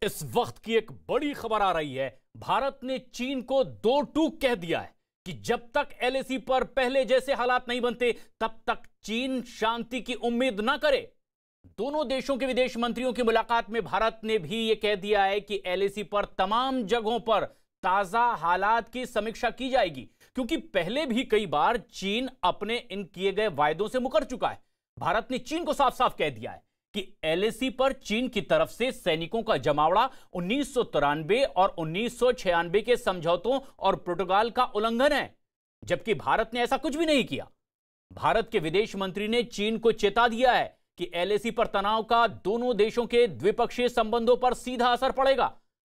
इस वक्त की एक बड़ी खबर आ रही है। भारत ने चीन को दो टूक कह दिया है कि जब तक एलएसी पर पहले जैसे हालात नहीं बनते तब तक चीन शांति की उम्मीद ना करे। दोनों देशों के विदेश मंत्रियों की मुलाकात में भारत ने भी यह कह दिया है कि एलएसी पर तमाम जगहों पर ताजा हालात की समीक्षा की जाएगी, क्योंकि पहले भी कई बार चीन अपने इन किए गए वायदों से मुकर चुका है। भारत ने चीन को साफ साफ कह दिया है कि एलएसी पर चीन की तरफ से सैनिकों का जमावड़ा 1993 और 1996 के समझौतों और प्रोटोकॉल का उल्लंघन है, जबकि भारत ने ऐसा कुछ भी नहीं किया। भारत के विदेश मंत्री ने चीन को चेता दिया है कि एलएसी पर तनाव का दोनों देशों के द्विपक्षीय संबंधों पर सीधा असर पड़ेगा।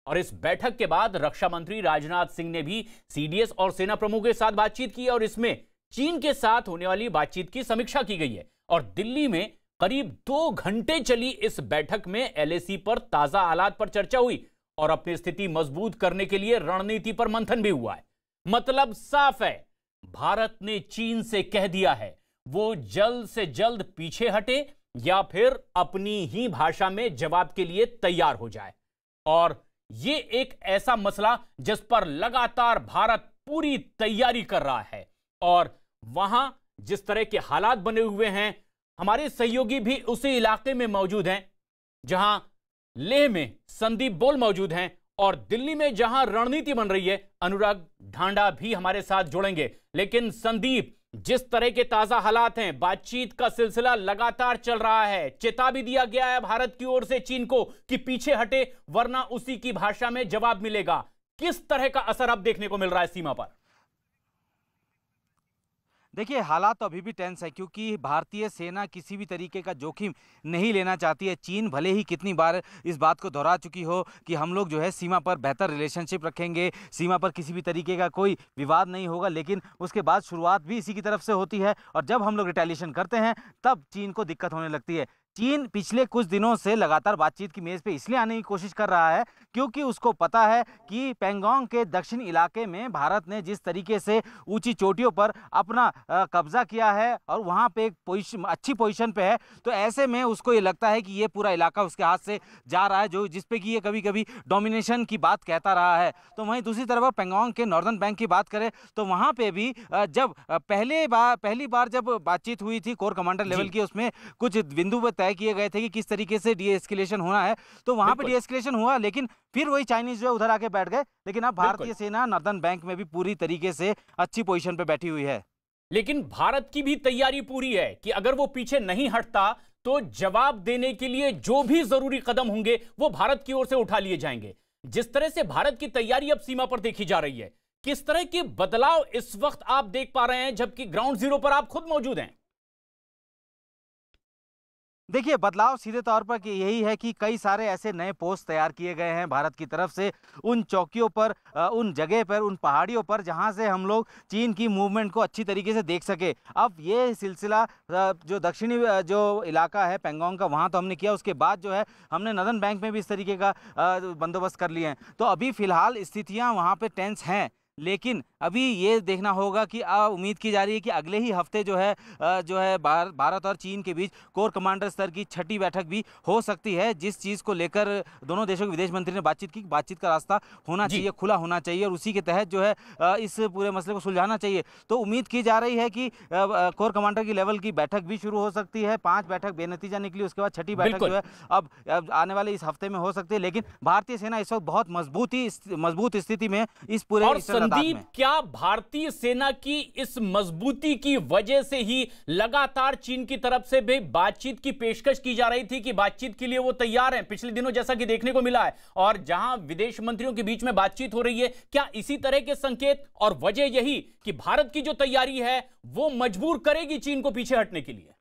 और इस बैठक के बाद रक्षा मंत्री राजनाथ सिंह ने भी सीडीएस और सेना प्रमुख के साथ बातचीत की और इसमें चीन के साथ होने वाली बातचीत की समीक्षा की गई है। और दिल्ली में करीब 2 घंटे चली इस बैठक में एलएसी पर ताजा हालात पर चर्चा हुई और अपनी स्थिति मजबूत करने के लिए रणनीति पर मंथन भी हुआ है। मतलब साफ है, भारत ने चीन से कह दिया है वो जल्द से जल्द पीछे हटे या फिर अपनी ही भाषा में जवाब के लिए तैयार हो जाए। और ये एक ऐसा मसला जिस पर लगातार भारत पूरी तैयारी कर रहा है और वहां जिस तरह के हालात बने हुए हैं, हमारे सहयोगी भी उसी इलाके में मौजूद हैं जहां लेह में संदीप बोल मौजूद हैं और दिल्ली में जहां रणनीति बन रही है अनुराग ढांडा भी हमारे साथ जुड़ेंगे। लेकिन संदीप, जिस तरह के ताजा हालात हैं, बातचीत का सिलसिला लगातार चल रहा है, चेता भी दिया गया है भारत की ओर से चीन को कि पीछे हटे वरना उसी की भाषा में जवाब मिलेगा। किस तरह का असर अब देखने को मिल रहा है सीमा पर? देखिए, हालात तो अभी भी टेंस है क्योंकि भारतीय सेना किसी भी तरीके का जोखिम नहीं लेना चाहती है। चीन भले ही कितनी बार इस बात को दोहरा चुकी हो कि हम लोग जो है सीमा पर बेहतर रिलेशनशिप रखेंगे, सीमा पर किसी भी तरीके का कोई विवाद नहीं होगा, लेकिन उसके बाद शुरुआत भी इसी की तरफ से होती है और जब हम लोग रिटेलिएशन करते हैं तब चीन को दिक्कत होने लगती है। चीन पिछले कुछ दिनों से लगातार बातचीत की मेज़ पे इसलिए आने की कोशिश कर रहा है क्योंकि उसको पता है कि पैंगोंग के दक्षिण इलाके में भारत ने जिस तरीके से ऊंची चोटियों पर अपना कब्जा किया है और वहां पे एक अच्छी पोजीशन पे है, तो ऐसे में उसको ये लगता है कि ये पूरा इलाका उसके हाथ से जा रहा है, जो जिसपे कि ये कभी कभी डोमिनेशन की बात कहता रहा है। तो वहीं दूसरी तरफ पैंगोंग के नॉर्दर्न बैंक की बात करें तो वहाँ पे भी जब पहली बार जब बातचीत हुई थी कोर कमांडर लेवल की, उसमें कुछ बिंदु पर तय किए गए थे कि किस तरीके से डीएस्केलेशन होना है, तो वहां पे डीएस्केलेशन हुआ, लेकिन फिर वही चाइनीज जो है उधर आके बैठ गए। लेकिन अब भारतीय सेना नॉर्दर्न बैंक में भी पूरी तरीके से अच्छी पोजीशन पे बैठी हुई है। लेकिन भारत की भी तैयारी पूरी है कि अगर वो पीछे नहीं हटता तो जवाब देने के लिए जो भी जरूरी कदम होंगे वो भारत की ओर से उठा लिए जाएंगे। जिस तरह से भारत की तैयारी अब सीमा पर देखी जा रही है, किस तरह के बदलाव इस वक्त आप देख पा रहे हैं जबकि ग्राउंड जीरो पर आप खुद मौजूद हैं? देखिए, बदलाव सीधे तौर पर कि यही है कि कई सारे ऐसे नए पोस्ट तैयार किए गए हैं भारत की तरफ से उन चौकियों पर, उन जगह पर, उन पहाड़ियों पर जहां से हम लोग चीन की मूवमेंट को अच्छी तरीके से देख सके। अब ये सिलसिला जो दक्षिणी जो इलाका है पैंगोंग का, वहां तो हमने किया, उसके बाद जो है हमने नॉर्दर्न बैंक में भी इस तरीके का बंदोबस्त कर लिए हैं। तो अभी फिलहाल स्थितियाँ वहाँ पर टेंस हैं, लेकिन अभी ये देखना होगा कि उम्मीद की जा रही है कि अगले ही हफ्ते जो है भारत और चीन के बीच कोर कमांडर स्तर की 6ठी बैठक भी हो सकती है, जिस चीज़ को लेकर दोनों देशों के विदेश मंत्री ने बातचीत की। बातचीत का रास्ता होना चाहिए, खुला होना चाहिए और उसी के तहत जो है इस पूरे मसले को सुलझाना चाहिए। तो उम्मीद की जा रही है कि कोर कमांडर की लेवल की बैठक भी शुरू हो सकती है। 5 बैठक बेनतीजा निकली, उसके बाद 6ठी बैठक जो है अब आने वाले इस हफ्ते में हो सकती है। लेकिन भारतीय सेना इस वक्त बहुत मजबूत स्थिति में इस पूरे संदीप, क्या भारतीय सेना की इस मजबूती की वजह से ही लगातार चीन की तरफ से भी बातचीत की पेशकश की जा रही थी कि बातचीत के लिए वो तैयार हैं, पिछले दिनों जैसा कि देखने को मिला है, और जहां विदेश मंत्रियों के बीच में बातचीत हो रही है, क्या इसी तरह के संकेत और वजह यही कि भारत की जो तैयारी है वो मजबूर करेगी चीन को पीछे हटने के लिए?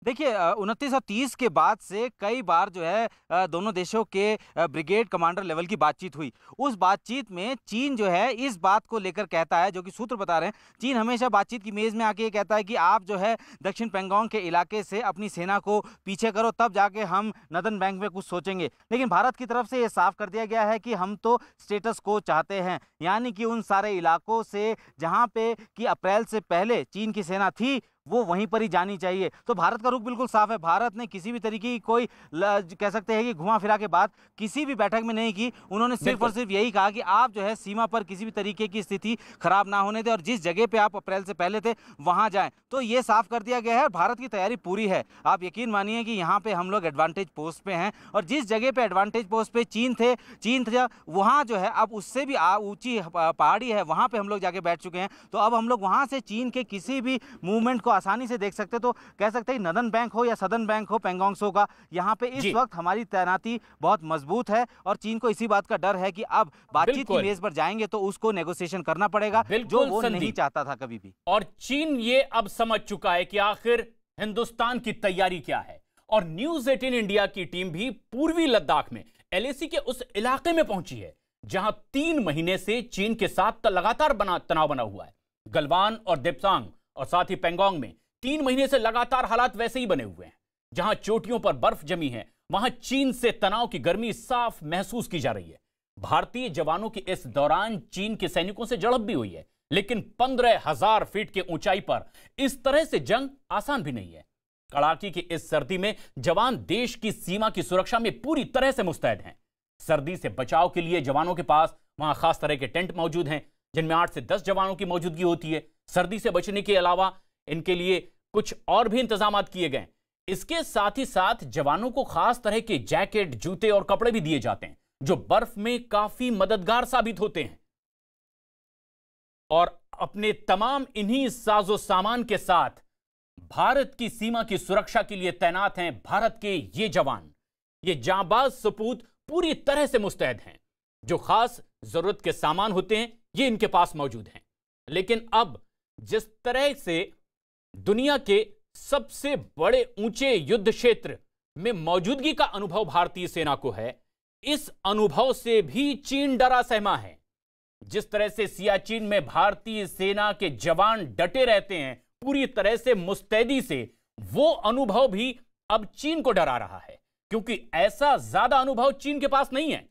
देखिए, 2930 के बाद से कई बार जो है दोनों देशों के ब्रिगेड कमांडर लेवल की बातचीत हुई। उस बातचीत में चीन जो है इस बात को लेकर कहता है, जो कि सूत्र बता रहे हैं, चीन हमेशा बातचीत की मेज़ में आके ये कहता है कि आप जो है दक्षिण पैंगोंग के इलाके से अपनी सेना को पीछे करो, तब जाके हम नॉर्दर्न बैंक में कुछ सोचेंगे। लेकिन भारत की तरफ से ये साफ कर दिया गया है कि हम तो स्टेटस को चाहते हैं, यानी कि उन सारे इलाकों से जहाँ पे कि अप्रैल से पहले चीन की सेना थी वो वहीं पर ही जानी चाहिए। तो भारत का रुख बिल्कुल साफ है। भारत ने किसी भी तरीके की कोई कह सकते हैं कि घुमा फिरा के बात किसी भी बैठक में नहीं की। उन्होंने सिर्फ और सिर्फ यही कहा कि आप जो है सीमा पर किसी भी तरीके की स्थिति खराब ना होने दें और जिस जगह पे आप अप्रैल से पहले थे वहां जाएं। तो ये साफ कर दिया गया है। भारत की तैयारी पूरी है। आप यकीन मानिए कि यहाँ पे हम लोग एडवांटेज पोस्ट पे हैं और जिस जगह पे एडवांटेज पोस्ट पे चीन था वहाँ जो है अब उससे भी ऊंची पहाड़ी है, वहाँ पे हम लोग जाके बैठ चुके हैं। तो अब हम लोग वहाँ से चीन के किसी भी मूवमेंट को आसानी से देख सकते। तो कह सकते हैं नदन बैंक हो या सदन बैंक हो पेंगोंग त्सो का, यहाँ पे इस वक्त हमारी तैनाती बहुत मजबूत है और चीन को इसी बात का डर है कि अब बातचीत की मेज पर जाएंगे तो उसको नेगोशिएशन करना पड़ेगा, जो वो नहीं चाहता था कभी भी। और चीन ये अब समझ चुका है कि आखिर हिंदुस्तान की तैयारी क्या है। और न्यूज 18 इंडिया की टीम भी पूर्वी लद्दाख में एलएसी के उस इलाके में पहुंची है जहां 3 महीने से चीन के साथ लगातार तनाव बना हुआ है। गलवान और देप्सांग और साथ ही पेंगोंग में 3 महीने से लगातार हालात वैसे ही बने हुए हैं। जहां चोटियों पर बर्फ जमी है वहां चीन से तनाव की गर्मी साफ महसूस की जा रही है। भारतीय जवानों की इस दौरान चीन के सैनिकों से झड़प भी हुई है, लेकिन 15,000 फीट के ऊंचाई पर इस तरह से जंग आसान भी नहीं है। कड़ाके की इस सर्दी में जवान देश की सीमा की सुरक्षा में पूरी तरह से मुस्तैद हैं। सर्दी से बचाव के लिए जवानों के पास वहां खास तरह के टेंट मौजूद हैं जिनमें 8 से 10 जवानों की मौजूदगी होती है। सर्दी से बचने के अलावा इनके लिए कुछ और भी इंतजाम किए गए। इसके साथ ही साथ जवानों को खास तरह के जैकेट, जूते और कपड़े भी दिए जाते हैं जो बर्फ में काफी मददगार साबित होते हैं। और अपने तमाम इन्हीं साजो सामान के साथ भारत की सीमा की सुरक्षा के लिए तैनात हैं भारत के ये जवान। ये जांबाज सपूत पूरी तरह से मुस्तैद हैं। जो खास जरूरत के सामान होते हैं ये इनके पास मौजूद हैं। लेकिन अब जिस तरह से दुनिया के सबसे बड़े ऊंचे युद्ध क्षेत्र में मौजूदगी का अनुभव भारतीय सेना को है, इस अनुभव से भी चीन डरा सहमा है। जिस तरह से सियाचिन में भारतीय सेना के जवान डटे रहते हैं पूरी तरह से मुस्तैदी से, वो अनुभव भी अब चीन को डरा रहा है, क्योंकि ऐसा ज्यादा अनुभव चीन के पास नहीं है।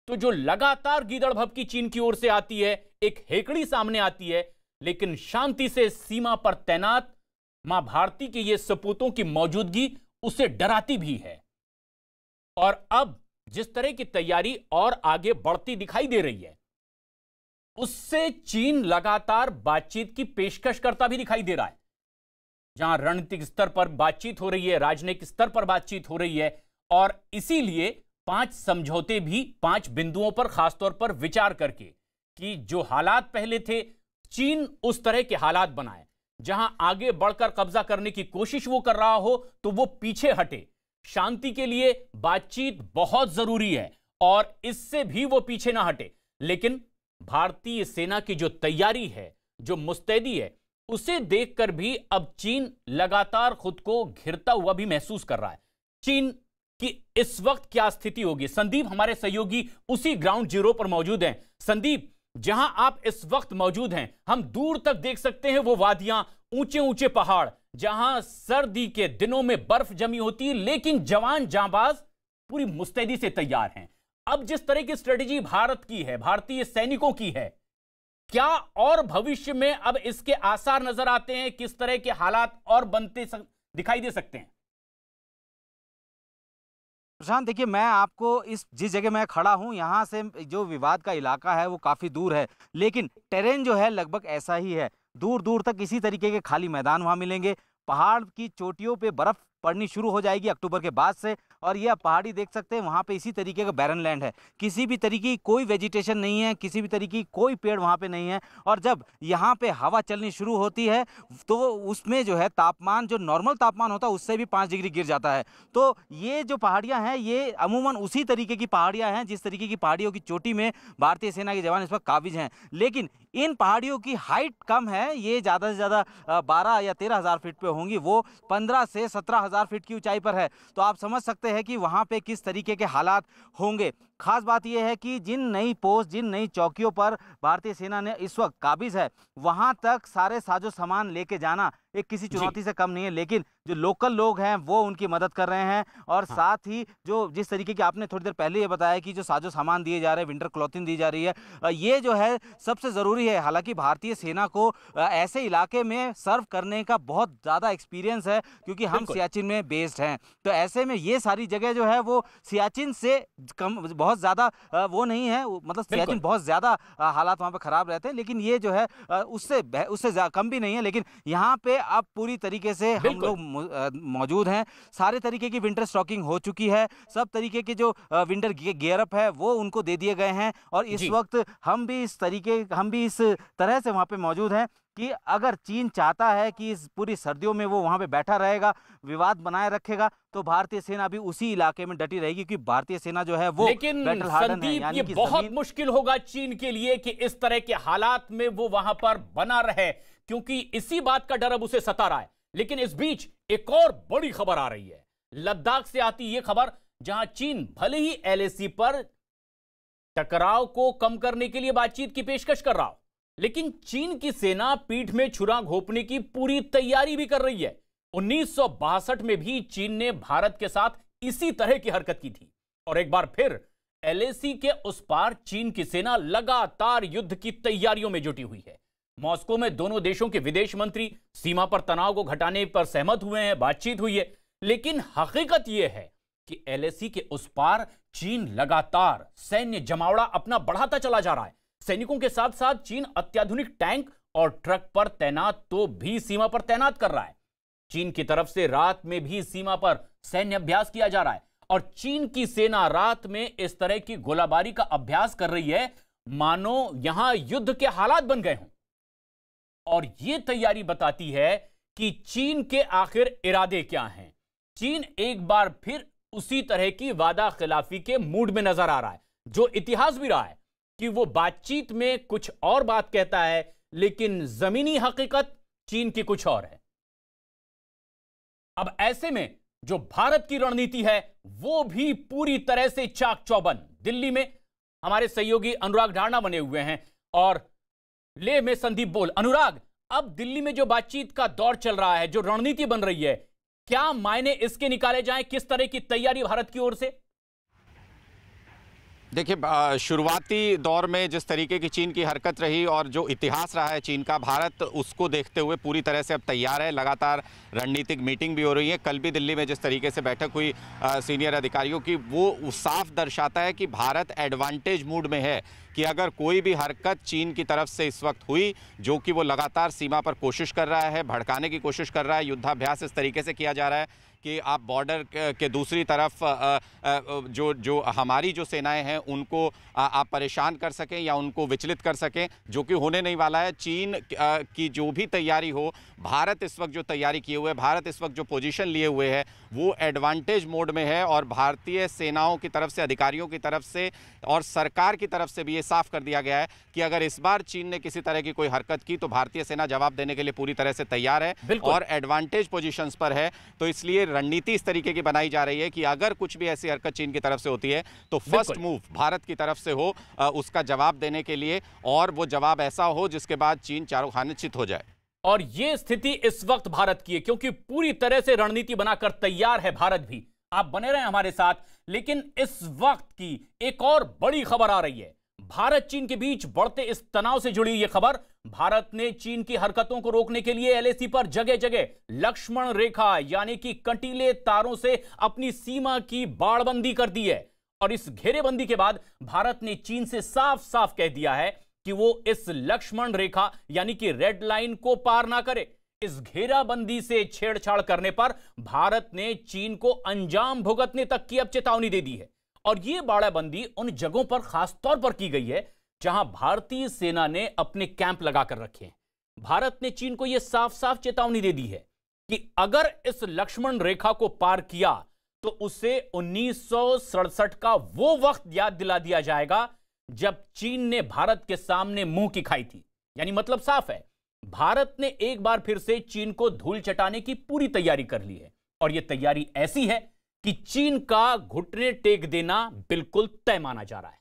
तो जो लगातार गीदड़ भभकी चीन की ओर से आती है, एक हेकड़ी सामने आती है, लेकिन शांति से सीमा पर तैनात मां भारती के ये सपूतों की मौजूदगी उसे डराती भी है। और अब जिस तरह की तैयारी और आगे बढ़ती दिखाई दे रही है, उससे चीन लगातार बातचीत की पेशकश करता भी दिखाई दे रहा है। जहां रणनीतिक स्तर पर बातचीत हो रही है, राजनीतिक स्तर पर बातचीत हो रही है, और इसीलिए 5 समझौते भी 5 बिंदुओं पर खासतौर पर विचार करके कि जो हालात पहले थे चीन उस तरह के हालात बनाए जहां आगे बढ़कर कब्जा करने की कोशिश वो कर रहा हो तो वो पीछे हटे। शांति के लिए बातचीत बहुत जरूरी है और इससे भी वो पीछे ना हटे। लेकिन भारतीय सेना की जो तैयारी है, जो मुस्तैदी है, उसे देखकर भी अब चीन लगातार खुद को घिरता हुआ भी महसूस कर रहा है। चीन की इस वक्त क्या स्थिति होगी? संदीप हमारे सहयोगी उसी ग्राउंड जीरो पर मौजूद हैं। संदीप, जहां आप इस वक्त मौजूद हैं, हम दूर तक देख सकते हैं वो वादियां, ऊंचे ऊंचे पहाड़, जहां सर्दी के दिनों में बर्फ जमी होती है, लेकिन जवान जांबाज पूरी मुस्तैदी से तैयार हैं। अब जिस तरह की स्ट्रेटेजी भारत की है, भारतीय सैनिकों की है, क्या और भविष्य में अब इसके आसार नजर आते हैं? किस तरह के हालात और बनते दिखाई दे सकते हैं? प्रशांत, देखिए, मैं आपको जिस जगह मैं खड़ा हूं यहां से जो विवाद का इलाका है वो काफी दूर है, लेकिन टेरेन जो है लगभग ऐसा ही है। दूर दूर तक इसी तरीके के खाली मैदान वहां मिलेंगे। पहाड़ की चोटियों पे बर्फ पड़नी शुरू हो जाएगी अक्टूबर के बाद से, और ये आप पहाड़ी देख सकते हैं वहाँ पे इसी तरीके का बैरन लैंड है। किसी भी तरीके की कोई वेजिटेशन नहीं है, किसी भी तरीके की कोई पेड़ वहाँ पे नहीं है। और जब यहाँ पे हवा चलनी शुरू होती है तो उसमें जो है तापमान, जो नॉर्मल तापमान होता है उससे भी 5 डिग्री गिर जाता है। तो ये जो पहाड़ियाँ हैं ये अमूमन उसी तरीके की पहाड़ियाँ हैं जिस तरीके की पहाड़ियों की चोटी में भारतीय सेना के जवान इस वक्त काबिज हैं। लेकिन इन पहाड़ियों की हाइट कम है, ये ज़्यादा से ज़्यादा 12 या 13,000 फीट पे होंगी, वो 15 से 17,000 फीट की ऊंचाई पर है। तो आप समझ सकते हैं कि वहाँ पे किस तरीके के हालात होंगे। खास बात यह है कि जिन नई पोस्ट, जिन नई चौकियों पर भारतीय सेना ने इस वक्त काबिज है, वहाँ तक सारे साजो सामान लेके जाना एक किसी चुनौती से कम नहीं है, लेकिन जो लोकल लोग हैं वो उनकी मदद कर रहे हैं। और साथ ही जो जिस तरीके की आपने थोड़ी देर पहले ये बताया कि जो साजो सामान दिए जा रहे हैं, विंटर क्लॉथिंग दी जा रही है, ये जो है सबसे ज़रूरी है। हालांकि भारतीय सेना को ऐसे इलाके में सर्व करने का बहुत ज़्यादा एक्सपीरियंस है, क्योंकि हम सियाचिन में बेस्ड हैं। तो ऐसे में ये सारी जगह जो है वो सियाचिन से कम, बहुत ज़्यादा वो नहीं है, मतलब सियाचिन बहुत ज़्यादा हालात वहाँ पे ख़राब रहते हैं, लेकिन ये जो है उससे कम भी नहीं है। लेकिन यहाँ पे अब पूरी तरीके से हम लोग मौजूद हैं। सारे तरीके की विंटर स्टॉकिंग हो चुकी है, सब तरीके के जो विंटर गियर अप है वो उनको दे दिए गए हैं। और इस वक्त हम भी इस तरह से वहाँ पे मौजूद हैं कि अगर चीन चाहता है कि इस पूरी सर्दियों में वो वहां पे बैठा रहेगा, विवाद बनाए रखेगा, तो भारतीय सेना भी उसी इलाके में डटी रहेगी, क्योंकि भारतीय सेना जो है वो लेकिन संदीप, ये बहुत मुश्किल होगा चीन के लिए कि इस तरह के हालात में वो वहां पर बना रहे, क्योंकि इसी बात का डर अब उसे सता रहा है। लेकिन इस बीच एक और बड़ी खबर आ रही है, लद्दाख से आती यह खबर, जहां चीन भले ही एलएसी पर टकराव को कम करने के लिए बातचीत की पेशकश कर रहा हो, लेकिन चीन की सेना पीठ में छुरा घोंपने की पूरी तैयारी भी कर रही है। 1962 में भी चीन ने भारत के साथ इसी तरह की हरकत की थी, और एक बार फिर एलएसी के उस पार चीन की सेना लगातार युद्ध की तैयारियों में जुटी हुई है। मॉस्को में दोनों देशों के विदेश मंत्री सीमा पर तनाव को घटाने पर सहमत हुए हैं, बातचीत हुई है। लेकिन हकीकत यह है कि एलएसी के उस पार चीन लगातार सैन्य जमावड़ा अपना बढ़ाता चला जा रहा है। सैनिकों के साथ साथ चीन अत्याधुनिक टैंक और ट्रक पर तैनात तो भी सीमा पर तैनात कर रहा है। चीन की तरफ से रात में भी सीमा पर सैन्य अभ्यास किया जा रहा है, और चीन की सेना रात में इस तरह की गोलाबारी का अभ्यास कर रही है मानो यहां युद्ध के हालात बन गए हों। और यह तैयारी बताती है कि चीन के आखिर इरादे क्या हैं। चीन एक बार फिर उसी तरह की वादा खिलाफी के मूड में नजर आ रहा है, जो इतिहास भी रहा है कि वो बातचीत में कुछ और बात कहता है, लेकिन जमीनी हकीकत चीन की कुछ और है। अब ऐसे में जो भारत की रणनीति है वो भी पूरी तरह से चाक चौबंद। दिल्ली में हमारे सहयोगी अनुराग ढाणा बने हुए हैं और लेह में संदीप बोल। अनुराग, अब दिल्ली में जो बातचीत का दौर चल रहा है, जो रणनीति बन रही है, क्या मायने इसके निकाले जाएं? किस तरह की तैयारी भारत की ओर से? देखिए, शुरुआती दौर में जिस तरीके की चीन की हरकत रही और जो इतिहास रहा है चीन का, भारत उसको देखते हुए पूरी तरह से अब तैयार है। लगातार रणनीतिक मीटिंग भी हो रही है। कल भी दिल्ली में जिस तरीके से बैठक हुई सीनियर अधिकारियों की, वो साफ दर्शाता है कि भारत एडवांटेज मूड में है कि अगर कोई भी हरकत चीन की तरफ से इस वक्त हुई, जो कि वो लगातार सीमा पर कोशिश कर रहा है, भड़काने की कोशिश कर रहा है, युद्धाभ्यास इस तरीके से किया जा रहा है कि आप बॉर्डर के दूसरी तरफ जो हमारी जो सेनाएं हैं उनको आप परेशान कर सकें या उनको विचलित कर सकें, जो कि होने नहीं वाला है। चीन की जो भी तैयारी हो, भारत इस वक्त जो तैयारी किए हुए है, भारत इस वक्त जो पोजीशन लिए हुए है, वो एडवांटेज मोड में है। और भारतीय सेनाओं की तरफ से, अधिकारियों की तरफ से और सरकार की तरफ से भी ये साफ कर दिया गया है कि अगर इस बार चीन ने किसी तरह की कोई हरकत की तो भारतीय सेना जवाब देने के लिए पूरी तरह से तैयार है और एडवांटेज पोजीशंस पर है। तो इसलिए रणनीति इस तरीके की बनाई जा रही है कि अगर कुछ भी ऐसी हरकत चीन की तरफ से होती है तो फर्स्ट मूव भारत की तरफ से हो उसका जवाब देने के लिए, और वो जवाब ऐसा हो जिसके बाद चीन चारों खाने चित हो जाए। और ये स्थिति इस वक्त भारत की है, क्योंकि पूरी तरह से रणनीति बनाकर तैयार है भारत भी। आप बने रहे हमारे साथ। लेकिन इस वक्त की एक और बड़ी खबर आ रही है। भारत चीन के बीच बढ़ते इस तनाव से जुड़ी यह खबर, भारत ने चीन की हरकतों को रोकने के लिए एलएसी पर जगह जगह लक्ष्मण रेखा यानी कि कंटीले तारों से अपनी सीमा की बाड़बंदी कर दी है। और इस घेरेबंदी के बाद भारत ने चीन से साफ साफ कह दिया है कि वो इस लक्ष्मण रेखा यानी कि रेड लाइन को पार ना करे। इस घेराबंदी से छेड़छाड़ करने पर भारत ने चीन को अंजाम भुगतने तक की अब चेतावनी दे दी है। और यह बाड़ाबंदी उन जगहों पर खास तौर पर की गई है जहां भारतीय सेना ने अपने कैंप लगाकर रखे हैं। भारत ने चीन को यह साफ साफ चेतावनी दे दी है कि अगर इस लक्ष्मण रेखा को पार किया तो उसे 1967 का वो वक्त याद दिला दिया जाएगा जब चीन ने भारत के सामने मुंह की खाई थी। यानी मतलब साफ है, भारत ने एक बार फिर से चीन को धूल चटाने की पूरी तैयारी कर ली है। और यह तैयारी ऐसी है कि चीन का घुटने टेक देना बिल्कुल तय माना जा रहा है।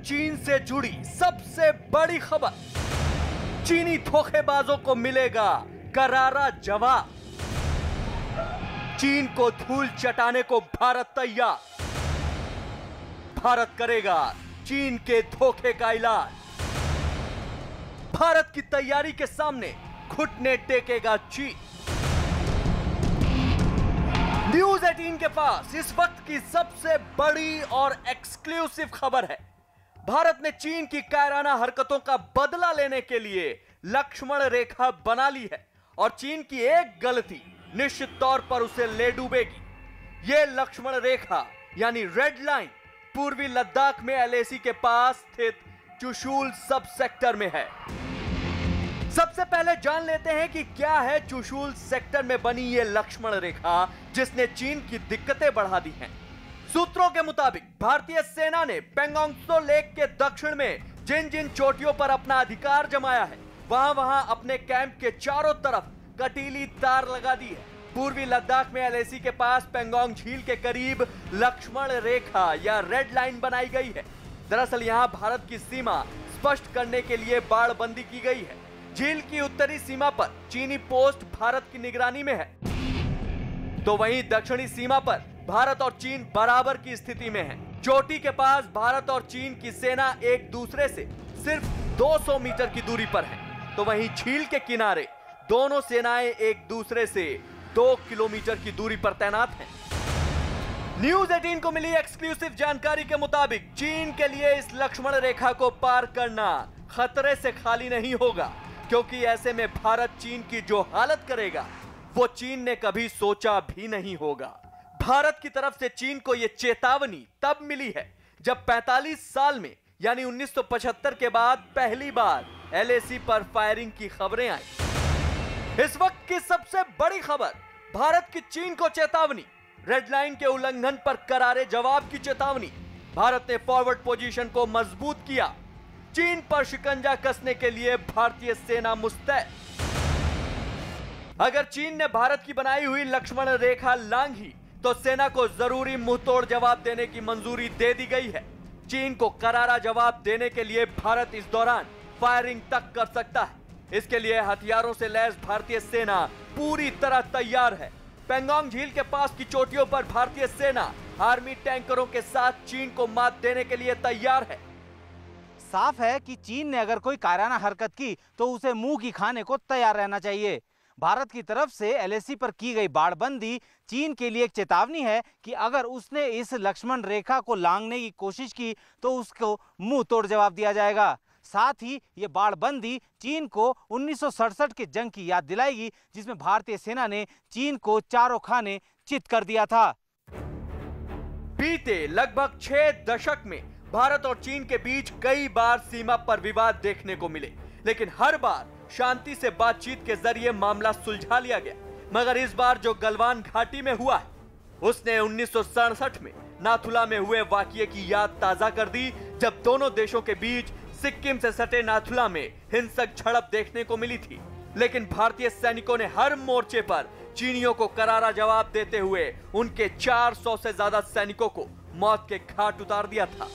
चीन से जुड़ी सबसे बड़ी खबर, चीनी धोखेबाजों को मिलेगा करारा जवाब। चीन को धूल चटाने को भारत तैयार। भारत करेगा चीन के धोखे का इलाज। भारत की तैयारी के सामने घुटने टेकेगा चीन। न्यूज 18 के पास इस वक्त की सबसे बड़ी और एक्सक्लूसिव खबर है। भारत ने चीन की कायराना हरकतों का बदला लेने के लिए लक्ष्मण रेखा बना ली है और चीन की एक गलती निश्चित तौर पर उसे ले डूबेगी। यह लक्ष्मण रेखा यानी रेड लाइन पूर्वी लद्दाख में एलएसी के पास स्थित चुशूल सब सेक्टर में है। सबसे पहले जान लेते हैं कि क्या है चुशूल सेक्टर में बनी यह लक्ष्मण रेखा जिसने चीन की दिक्कतें बढ़ा दी हैं। सूत्रों के मुताबिक भारतीय सेना ने पेंगोंग त्सो लेक के दक्षिण में जिन जिन चोटियों पर अपना अधिकार जमाया है वहां अपने कैंप के चारों तरफ कटीली तार लगा दी है। पूर्वी लद्दाख में एलएसी के पास पेंगोंग झील के करीब लक्ष्मण रेखा या रेड लाइन बनाई गई है। दरअसल यहां भारत की सीमा स्पष्ट करने के लिए बाड़बंदी की गई है। झील की उत्तरी सीमा पर चीनी पोस्ट भारत की निगरानी में है, तो वहीं दक्षिणी सीमा पर भारत और चीन बराबर की स्थिति में है। चोटी के पास भारत और चीन की सेना एक दूसरे से सिर्फ 200 मीटर की दूरी पर है, तो वहीं झील के किनारे दोनों सेनाएं एक दूसरे से 2 किलोमीटर की दूरी पर तैनात हैं। न्यूज 18 को मिली एक्सक्लूसिव जानकारी के मुताबिक चीन के लिए इस लक्ष्मण रेखा को पार करना खतरे से खाली नहीं होगा, क्योंकि ऐसे में भारत चीन की जो हालत करेगा वो चीन ने कभी सोचा भी नहीं होगा। भारत की तरफ से चीन को यह चेतावनी तब मिली है जब 45 साल में यानी 1975 के बाद पहली बार एलएसी पर फायरिंग की खबरें आई। इस वक्त की सबसे बड़ी खबर भारत की चीन को चेतावनी, रेड लाइन के उल्लंघन पर करारे जवाब की चेतावनी। भारत ने फॉरवर्ड पोजीशन को मजबूत किया। चीन पर शिकंजा कसने के लिए भारतीय सेना मुस्तैद। अगर चीन ने भारत की बनाई हुई लक्ष्मण रेखा लांघी तो सेना को जरूरी मुंहतोड़ जवाब देने की मंजूरी दे दी गई है। चीन को करारा जवाब देने के लिए भारत इस दौरान फायरिंग तक कर सकता है। इसके लिए हथियारों से लैस भारतीय सेना पूरी तरह तैयार है। पेंगोंग झील के पास की चोटियों पर भारतीय सेना आर्मी टैंकरों के साथ चीन को मात देने के लिए तैयार है। साफ है कि चीन ने अगर कोई कायराना हरकत की तो उसे मुंह की खाने को तैयार रहना चाहिए। भारत की तरफ से एलएसी पर की गई बाड़बंदी चीन के लिए एक चेतावनी है कि अगर उसने इस लक्ष्मण रेखा को लांघने की कोशिश की तो उसको मुंह तोड़ जवाब दिया जाएगा। साथ ही ये बाड़बंदी चीन को 1967 के जंग की याद दिलाएगी, जिसमें भारतीय सेना ने चीन को चारों खाने चित कर दिया था। बीते लगभग 6 दशक में भारत और चीन के बीच कई बार सीमा पर विवाद देखने को मिले, लेकिन हर बार शांति से बातचीत के जरिए मामला सुलझा लिया गया। मगर इस बार जो गलवान घाटी में हुआ है उसने 1967 में नाथुला में हुए वाकये की याद ताजा कर दी, जब दोनों देशों के बीच सिक्किम से सटे नाथुला में हिंसक झड़प देखने को मिली थी। लेकिन भारतीय सैनिकों ने हर मोर्चे पर चीनियों को करारा जवाब देते हुए उनके 400 से ज्यादा सैनिकों को मौत के घाट उतार दिया था।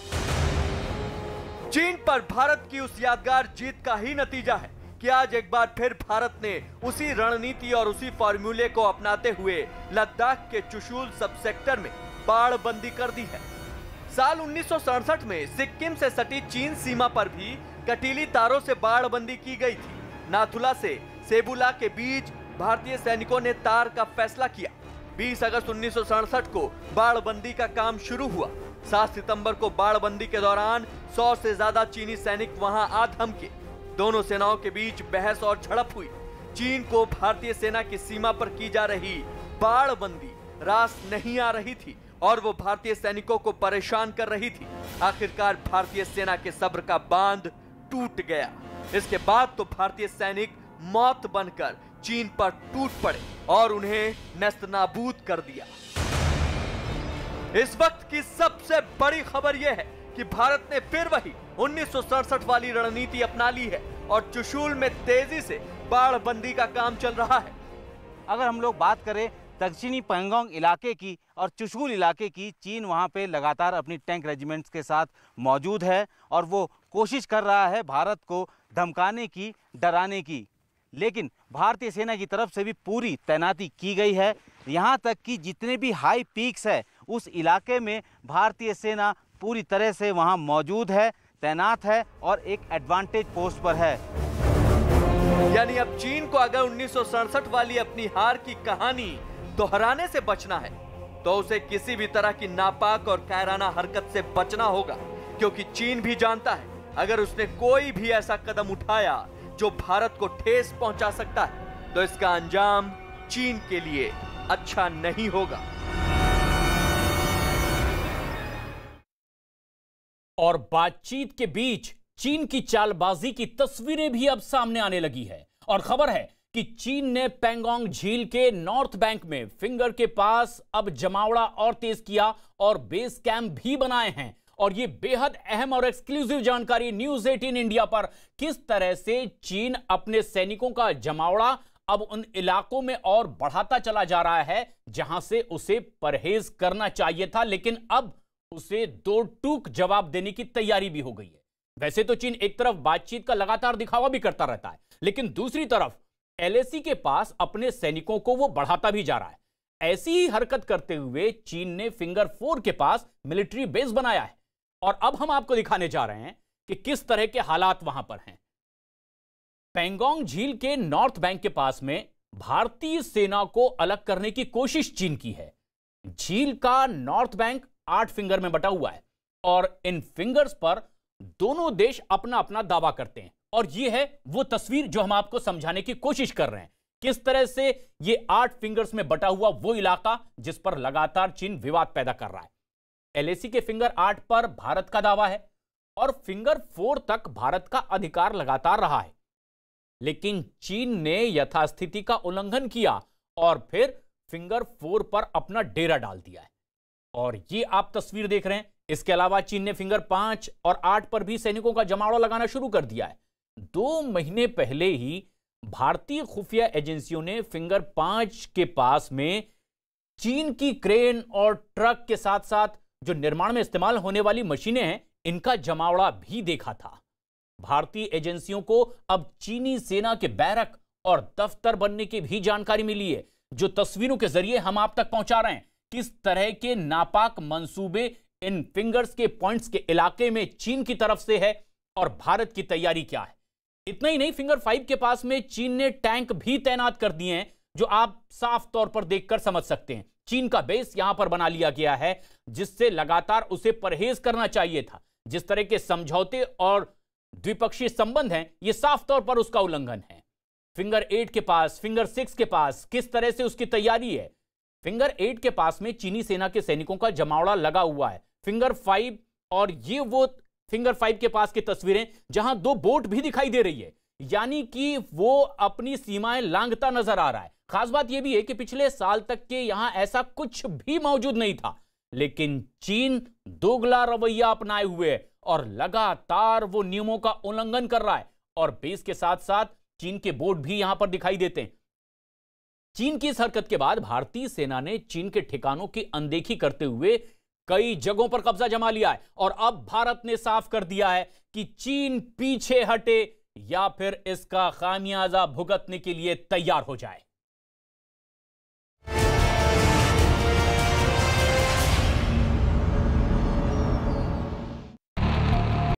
चीन पर भारत की उस यादगार जीत का ही नतीजा है कि आज एक बार फिर भारत ने उसी रणनीति और उसी फॉर्मूले को अपनाते हुए लद्दाख के चुशूल सब सेक्टर में बाड़बंदी कर दी है। साल 1967 में सिक्किम से सटी चीन सीमा पर भी कटीली तारों से बाड़बंदी की गई थी। नाथुला से सेबुला के बीच भारतीय सैनिकों ने तार का फैसला किया। 20 अगस्त 1967 को बाड़बंदी का काम शुरू हुआ। 7 सितंबर को बाड़बंदी के दौरान 100 से ज्यादा चीनी सैनिक वहां आ थमके। दोनों सेनाओं के बीच बहस और झड़प हुई। चीन को भारतीय सेना की सीमा पर की जा रही बाड़बंदी रास नहीं आ रही थी और वो भारतीय सैनिकों को परेशान कर रही थी। आखिरकार भारतीय सेना के सब्र का बांध टूट गया। इसके बाद तो भारतीय सैनिक मौत बनकर चीन पर टूट पड़े और उन्हें नेस्तनाबूद कर दिया। इस वक्त की सबसे बड़ी खबर यह है कि भारत ने फिर वही 1967 वाली रणनीति अपना ली है और चुशूल में तेजी से बाड़बंदी का काम चल रहा है। अगर हम लोग बात करें दक्षिणी पेंगोंग इलाके की और चुशूल इलाके की, चीन वहां पे लगातार अपनी टैंक रेजिमेंट्स के साथ मौजूद है और वो कोशिश कर रहा है भारत को धमकाने की, डराने की। लेकिन भारतीय सेना की तरफ से भी पूरी तैनाती की गई है। यहाँ तक कि जितने भी हाई पीक्स है उस इलाके में भारतीय सेना पूरी तरह से वहाँ मौजूद है, तैनात है और एक एडवांटेज पोस्ट पर है। यानी अब चीन को अगर 1967 वाली अपनी हार की कहानी दोहराने से बचना है तो उसे किसी भी तरह की नापाक और कायराना हरकत से बचना होगा, क्योंकि चीन भी जानता है अगर उसने कोई भी ऐसा कदम उठाया जो भारत को ठेस पहुंचा सकता है तो इसका अंजाम चीन के लिए अच्छा नहीं होगा। और बातचीत के बीच चीन की चालबाजी की तस्वीरें भी अब सामने आने लगी है और खबर है कि चीन ने पैंगोंग झील के नॉर्थ बैंक में फिंगर के पास अब जमावड़ा और तेज किया और बेस कैंप भी बनाए हैं। और ये बेहद अहम और एक्सक्लूसिव जानकारी न्यूज़ 18 इंडिया पर किस तरह से चीन अपने सैनिकों का जमावड़ा अब उन इलाकों में और बढ़ाता चला जा रहा है जहां से उसे परहेज करना चाहिए था, लेकिन अब उसे दो टूक जवाब देने की तैयारी भी हो गई है। वैसे तो चीन एक तरफ बातचीत का लगातार दिखावा भी करता रहता है, लेकिन दूसरी तरफ एलएसी के पास अपने सैनिकों को वो बढ़ाता भी जा रहा है। ऐसी ही हरकत करते हुए चीन ने फिंगर 4 के पास मिलिट्री बेस बनाया है और अब हम आपको दिखाने जा रहे हैं कि किस तरह के हालात वहां पर हैं। पैंगोंग झील के नॉर्थ बैंक के पास में भारतीय सेना को अलग करने की कोशिश चीन की है। झील का नॉर्थ बैंक 8 फिंगर में बटा हुआ है और इन फिंगर्स पर दोनों देश अपना अपना दावा करते हैं। और यह है वो तस्वीर जो हम आपको समझाने की कोशिश कर रहे हैं, किस तरह से यह 8 फिंगर्स में बटा हुआ वो इलाका जिस पर लगातार चीन विवाद पैदा कर रहा है। एलएसी के फिंगर 8 पर भारत का दावा है और फिंगर 4 तक भारत का अधिकार लगातार रहा है, लेकिन चीन ने यथास्थिति का उल्लंघन किया और फिर फिंगर 4 पर अपना डेरा डाल दिया है। और ये आप तस्वीर देख रहे हैं। इसके अलावा चीन ने फिंगर 5 और 8 पर भी सैनिकों का जमावड़ा लगाना शुरू कर दिया है। 2 महीने पहले ही भारतीय खुफिया एजेंसियों ने फिंगर 5 के पास में चीन की क्रेन और ट्रक के साथ साथ जो निर्माण में इस्तेमाल होने वाली मशीनें हैं, इनका जमावड़ा भी देखा था। भारतीय एजेंसियों को अब चीनी सेना के बैरक और दफ्तर बनने की भी जानकारी मिली है, जो तस्वीरों के जरिए हम आप तक पहुंचा रहे हैं। किस तरह के नापाक मंसूबे इन फिंगर्स के पॉइंट्स के इलाके में चीन की तरफ से है और भारत की तैयारी क्या है। इतना ही नहीं, फिंगर 5 के पास में चीन ने टैंक भी तैनात कर दिए हैं, जो आप साफ तौर पर देखकर समझ सकते हैं। चीन का बेस यहां पर बना लिया गया है, जिससे लगातार उसे परहेज करना चाहिए था। जिस तरह के समझौते और द्विपक्षीय संबंध हैं, यह साफ तौर पर उसका उल्लंघन है। फिंगर 8 के पास, फिंगर 6 के पास किस तरह से उसकी तैयारी है। फिंगर 8 के पास में चीनी सेना के सैनिकों का जमावड़ा लगा हुआ है। फिंगर 5 और ये वो फिंगर 5 के पास की तस्वीरें जहां 2 बोट भी दिखाई दे रही है, यानी कि वो अपनी सीमाएं लांघता नजर आ रहा है। खास बात यह भी है कि पिछले साल तक के यहां ऐसा कुछ भी मौजूद नहीं था, लेकिन चीन दोगला रवैया अपनाए हुए है और लगातार वो नियमों का उल्लंघन कर रहा है। और बेस के साथ साथ चीन के बोट भी यहां पर दिखाई देते हैं। चीन की इस हरकत के बाद भारतीय सेना ने चीन के ठिकानों की अनदेखी करते हुए कई जगहों पर कब्जा जमा लिया है और अब भारत ने साफ कर दिया है कि चीन पीछे हटे या फिर इसका खामियाजा भुगतने के लिए तैयार हो जाए।